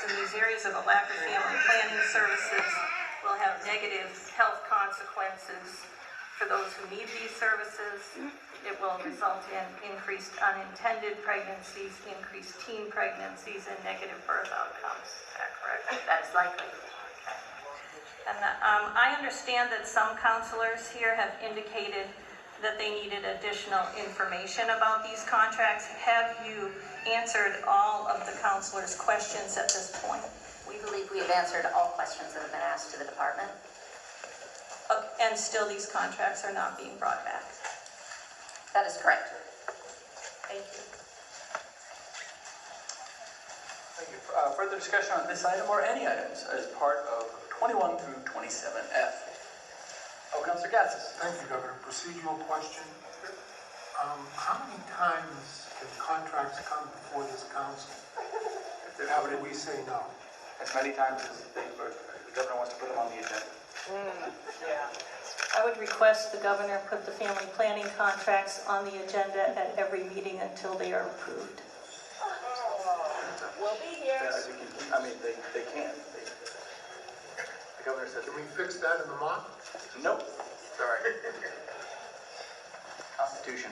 in these areas of a lack of family planning services will have negative health consequences for those who need these services. It will result in increased unintended pregnancies, increased teen pregnancies, and negative birth outcomes. Is that correct? That is likely. And I understand that some counselors here have indicated that they needed additional information about these contracts. Have you answered all of the counselors' questions at this point? We believe we have answered all questions that have been asked to the department. And still these contracts are not being brought back? That is correct. Thank you. Thank you. Further discussion on this item or any items as part of 21 through 27F? Oh, Councilor Gatsas. Thank you, Governor. Procedural question. How many times can contracts come before this council after we say no? As many times as the governor wants to put them on the agenda. Yeah. I would request the governor put the family planning contracts on the agenda at every meeting until they are approved. We'll be here. I mean, they can. The governor says, Can we fix that in the month? nope. Sorry. Constitution.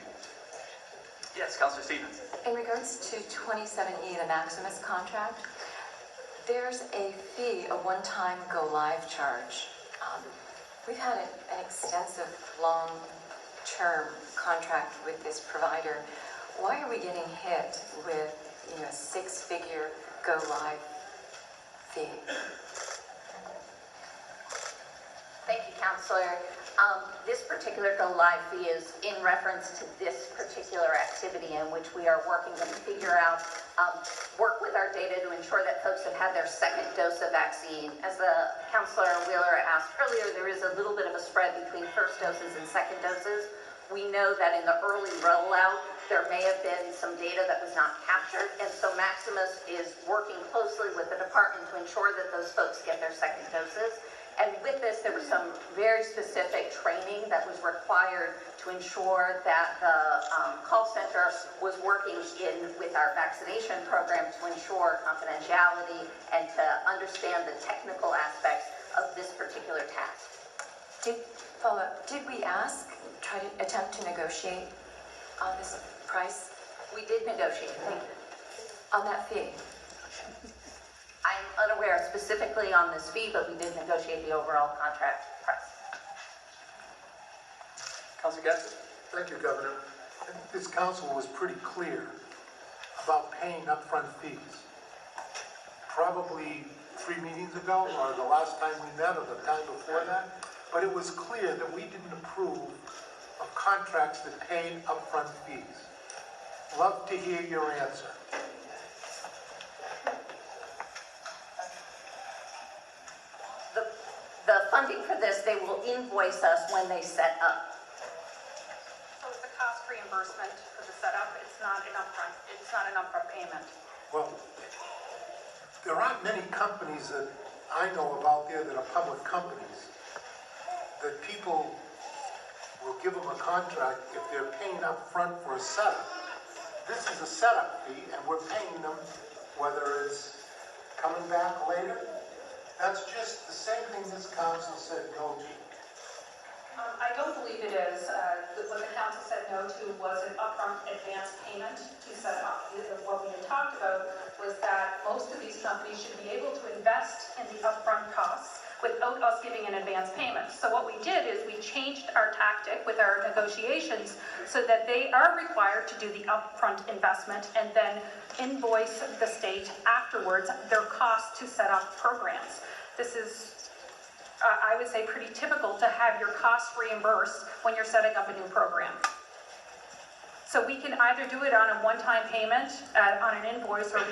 Yes, Councilor Stevens. In regards to 27E, the Maximus contract, there's a fee, a one-time go-live charge. We've had an extensive, long-term contract with this provider. Why are we getting hit with, a six-figure go-live fee? Thank you, Counselor. This particular go-live fee is in reference to this particular activity in which we are working to figure out, work with our data to ensure that folks have had their second dose of vaccine. As the Counselor Wheeler asked earlier, there is a little bit of a spread between first doses and second doses. We know that in the early rollout, there may have been some data that was not captured, and so Maximus is working closely with the department to ensure that those folks get their second doses. And with this, there was some very specific training that was required to ensure that the call center was working with our vaccination program to ensure confidentiality and to understand the technical aspects of this particular task. Did we try to attempt to negotiate on this price? We did negotiate, thank you. On that fee? I'm unaware specifically on this fee, but we did negotiate the overall contract price. Councilor Gatsas. Thank you, Governor. I think this council was pretty clear about paying upfront fees. Probably 3 meetings ago, or the last time we met, or the time before that. But it was clear that we didn't approve of contracts that paid upfront fees. Love to hear your answer. The funding for this, they will invoice us when they set up. So it's a cost reimbursement for the setup. It's not an upfront payment. Well, there aren't many companies that I know of out there that are public companies that people will give them a contract if they're paying up front for a setup. This is a setup fee, and we're paying them whether it's coming back later. That's just the same thing this council said no to. I don't believe it is. What the council said no to was an upfront advance payment to set up. What we had talked about was that most of these companies should be able to invest in the upfront costs without us giving an advance payment. So what we did is we changed our tactic with our negotiations so that they are required to do the upfront investment and then invoice the state afterwards their costs to set up programs. This is, I would say, pretty typical to have your costs reimbursed when you're setting up a new program. So we can either do it on a one-time payment on an invoice, or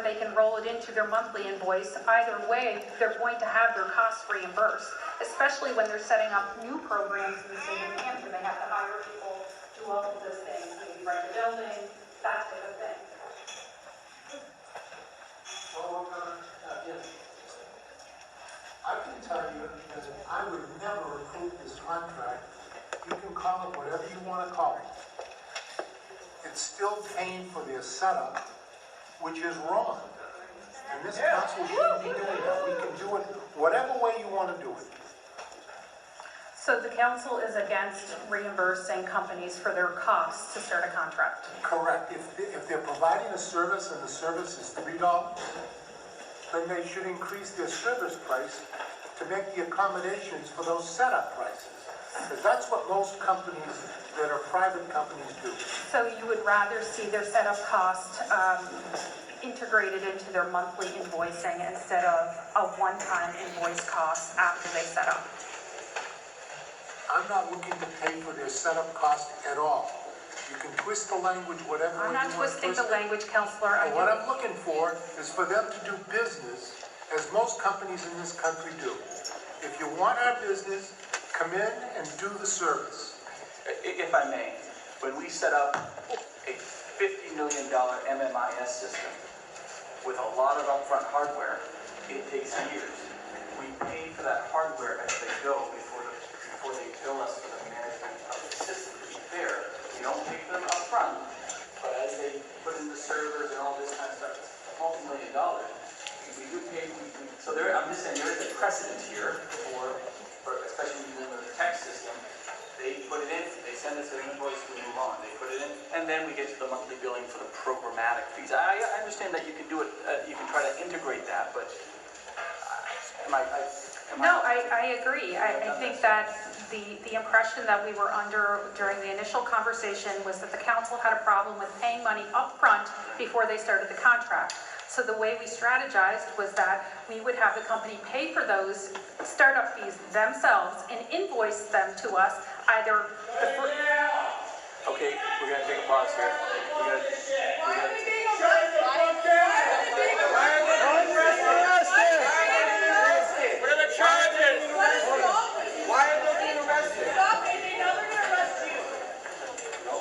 they can roll it into their monthly invoice. Either way, they're going to have their costs reimbursed, especially when they're setting up new programs in the state of Hampshire. They have to hire people, do all of those things, maybe rent a building, that type of thing. I can tell you that I would never approve this contract. You can call it whatever you want to call it. It's still paying for their setup, which is wrong. And this council shouldn't be doing that. We can do it whatever way you want to do it. So the council is against reimbursing companies for their costs to start a contract? Correct. If they're providing a service and the service is $3, then they should increase their service price to make the accommodations for those setup prices. Because that's what most companies that are private companies do. So you would rather see their setup cost integrated into their monthly invoicing instead of a one-time invoice cost after they set up? I'm not looking to pay for their setup cost at all. You can twist the language whatever way I'm you want not to twisting twist the it. language, Counselor. And what I'm looking for is for them to do business as most companies in this country do. If you want our business, come in and do the service. If I may, when we set up a $50 million MMIS system with a lot of upfront hardware, it takes years. We pay for that hardware as they go before they bill us for the management of the system. To be fair, we don't pay for them upfront, but as they put in the servers and all this kind of stuff, it's multi-million dollars. We do pay. So I'm just saying there is a precedent here for especially when you're in the tech system. They put it in, they send us an invoice, we move on. They put it in, and then we get to the monthly billing for the programmatic fees. I understand that you can do it, you can try to integrate that, but I agree. I think that the impression that we were under during the initial conversation was that the council had a problem with paying money upfront before they started the contract. So the way we strategized was that we would have the company pay for those startup fees themselves and invoice them to us either the first... Okay, we're gonna take a pause here. What are the charges? Why are they being arrested? Stop it, they know they're gonna arrest you. No,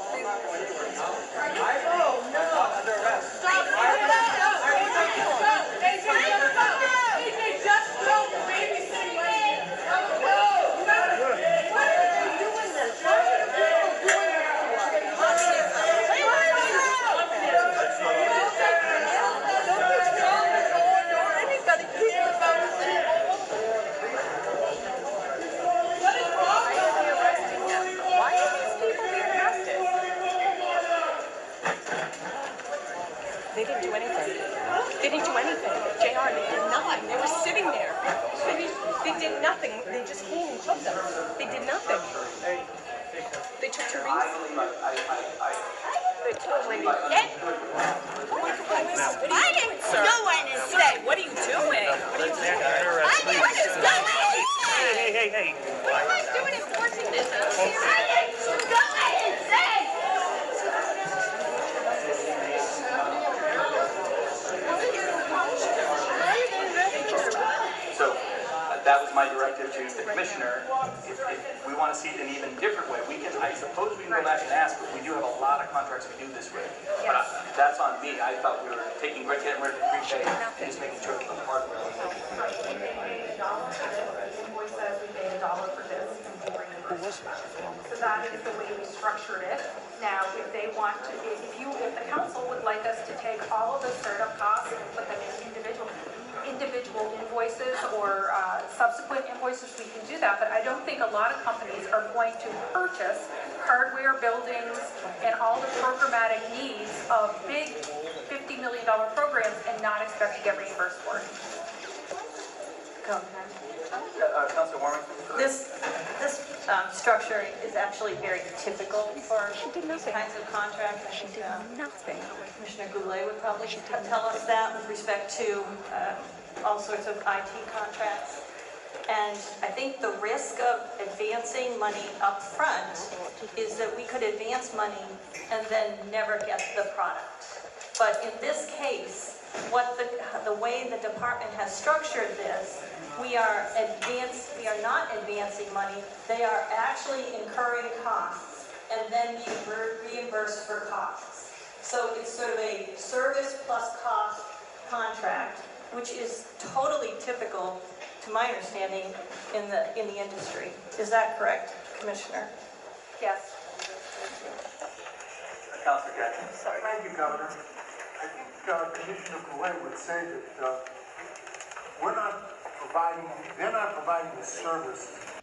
no. Under arrest. Stop. They just broke the babysitting lady. Why are they doing this? Why are the people doing They didn't do anything. They didn't do anything. JR, they did nothing. They were sitting there. They did nothing. They just came and took them. They did nothing. They took Therese. They took Wendy. I didn't go in and say, what are you doing? What are you doing? I didn't just go in. Hey. What am I doing enforcing this? I didn't go in and say. So that was my directive to the commissioner. If we want to see it in an even different way, I suppose we can go back and ask, but we do have a lot of contracts we do this with. But that's on me. I thought we were getting rid of prepay and just making sure that the hardware was We paid $1 for this, the invoice says we paid $1 for this, and we reimbursed. So that is the way we structured it. Now, if they want to, if the council would like us to take all of the startup costs and put them in individual invoices or subsequent invoices, we can do that, but I don't think a lot of companies are going to purchase hardware, buildings, and all the programmatic needs of big $50 million programs and not expect to get reimbursed for it. Councilor Warren? This structure is actually very typical for these kinds of contracts. She did nothing. Commissioner Goulet would probably tell us that with respect to all sorts of IT contracts. And I think the risk of advancing money up front is that we could advance money and then never get the product. But in this case, the way the department has structured this, we are not advancing money. They are actually incurring costs and then being reimbursed for costs. So it's sort of a service plus cost contract, which is totally typical, to my understanding, in the industry. Is that correct, Commissioner? Yes. Councilor Gadsden. Thank you, Governor. I think Commissioner Goulet would say that they're not providing the service